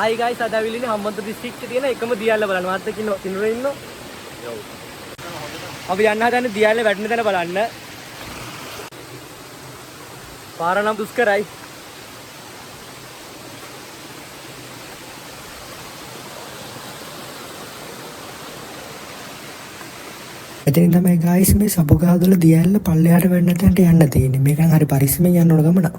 Hi guys, අද ඇවිල්ලා Hambantota district එකේ තියෙන එකම දියැල්ල බලන්න. මාත් එක්ක කිනුරේ ඉන්නෝ. අපි යන්න හදන්නේ දියැල්ල වැටෙන තැන බලන්න. පාර නම් දුෂ්කරයි. එතනින් තමයි guys මේ සබුගාදොල දියැල්ල පල්ලෙහාට වෙන්න තැනට යන්න තියෙන්නේ. මේක නම් හරි පරිස්සමෙන් යන්න ඕන ගමන.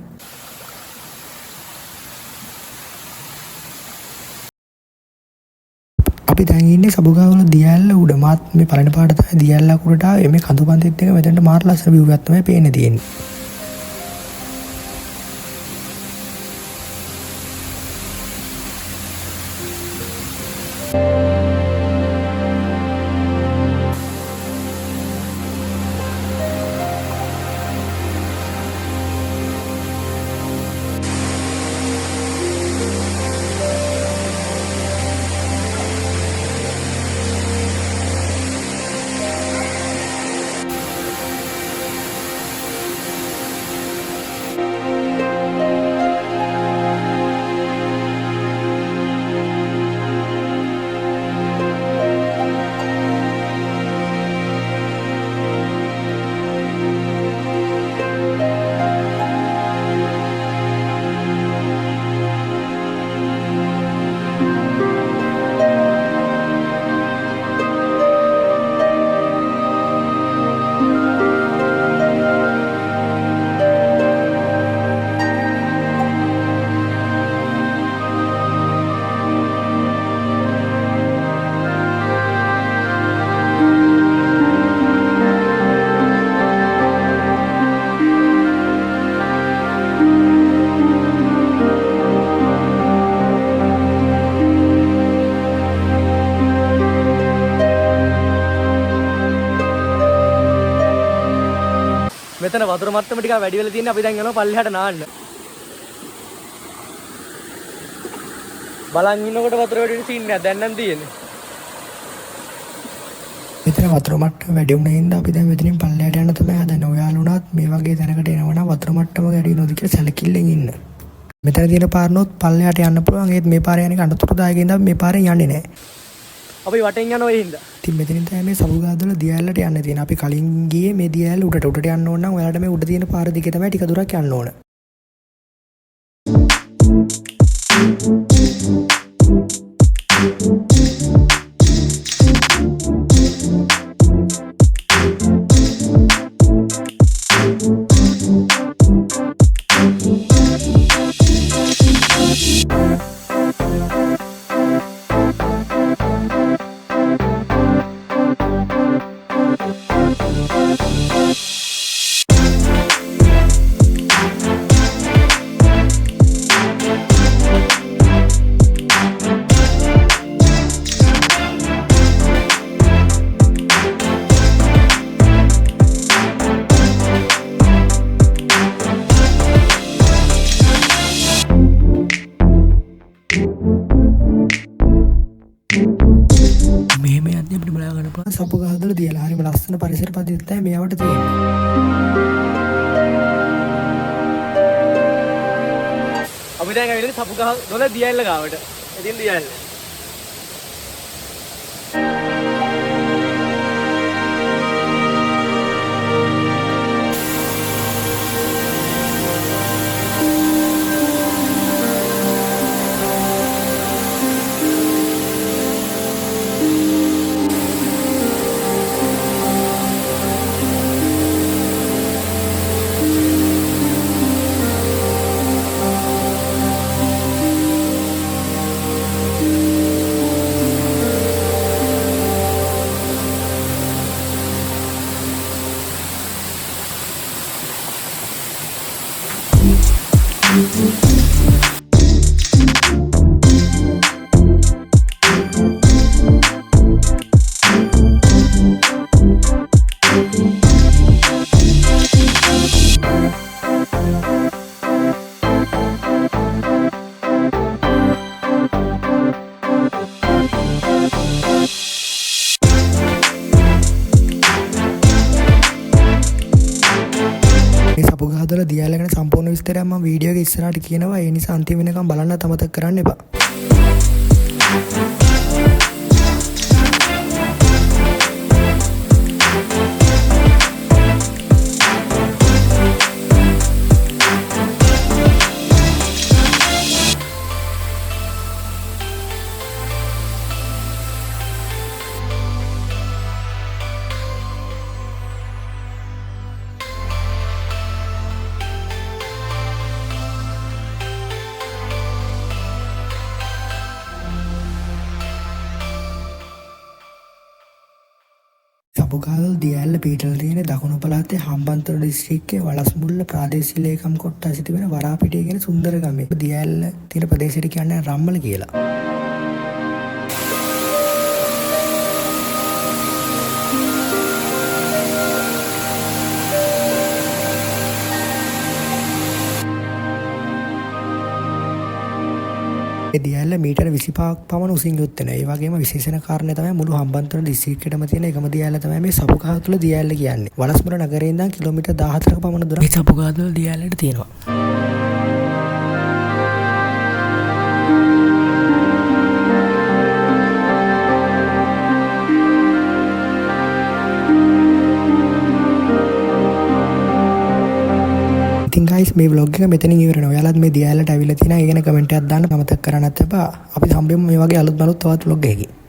අපි දැන් ඉන්නේ සබුගාදොල දියැල්ල උඩ. මාත් මේ පළවෙනි පාට තමයි දියැල්ල උඩට ආවේ. මේ කඳු පන්තිත් එක මෙතනට මාර ලස්සන view එකක් තමයි පේන්නේ තියෙන්නේ. මෙතන වතුර මට්ටම ටිකක් වැඩි වෙලා තියෙනවා. අපි දැන් යනවා පල්ලෙහාට නාන්න. බලන් ඉන්නකොට වතුර වැඩි වෙන සීන් එකක් දැන් නම් තියෙන්නේ. මෙතන වතුර මට්ටම වැඩි වුණා හින්දා අපි දැන් මෙතනින් පල්ලෙහාට යන්න තමයි හදන්නේ. ඔයාලා උනත් මේ වගේ තැනකට එනවා නම් වතුර මට්ටම වැඩි වෙනවද කියලා සැලකිල්ලෙන් ඉන්න. මෙතන තියෙන පාරනොත් පල්ලෙහාට යන්න පුළුවන්. ඒත් මේ පාරේ යන්නේ අඬතුරුදායක ඉඳන් මේ පාරෙන් යන්නේ නැහැ. අපි වටෙන් යනවා ඒ හින්දා. ඉතින් මෙතනින් තමයි මේ සබුගාදොල දියැලට යන්න තියෙන්නේ. අපි කලින් ගියේ මේ දියැල උඩට යන්න ඕන නම් ඔයාලට මේ උඩ තියෙන පාර දිගේ තමයි ටික දුරක් යන්න ඕන. සබුගාදොල දියැල හරිම ලස්සන පරිසර පද්ධතියක් තමයි මේවට තියෙන්නේ. අපි දැන් ඇවිල්ලා සබුගාදොල දියැල්ල ගාවට. ඉතින් දියැල්ල. සබුගාදොල දියැල ගැන සම්පූර්ණ විස්තරයක් මම වීඩියෝ එකේ ඉස්සරහට කියනවා. ඒ නිසා අන්තිම වෙනකම් බලන්න අමතක කරන්න එපා. සපුගාදොල් දියඇල්ල පීටල තියෙන දකුණු පළාතේ හම්බන්තොට දිස්ත්‍රික්කයේ වලස්මුල්ල ප්‍රාදේශීය ලේකම් කොට්ටාසේ තිබෙන වරාපිටිය කියන සුන්දර ගමේ දියඇල්ල තියෙන ප්‍රදේශයට කියන්නේ රම්මල කියලා. දියඇල්ල මීටර 25ක් පමණ උසින් යුත් වෙනවා. ඒ වගේම විශේෂණ කාරණේ තමයි මුළු හම්බන්තොට දිස්ත්‍රික්කයටම තියෙන එකම දියඇල්ල තමයි මේ සපුගාදොළ දියඇල්ල කියන්නේ. වලස්මුල නගරේ ඉඳන් කිලෝමීටර් 14ක පමණ දුර මේ සපුගාදොළ දියඇල්ලට තියෙනවා. ඉතින් guys මේ vlog එක මෙතනින් ඉවර වෙනවා. ඔයාලත් මේ දියඇල්ලට ඇවිල්ලා තියෙනවා. ඒ ගැන කමෙන්ට් එකක් දාන්න අමතක කරන්නත් එපා. අපි හම්බෙමු මේ වගේ අලුත් බලුත් තවත් vlog එකකින්.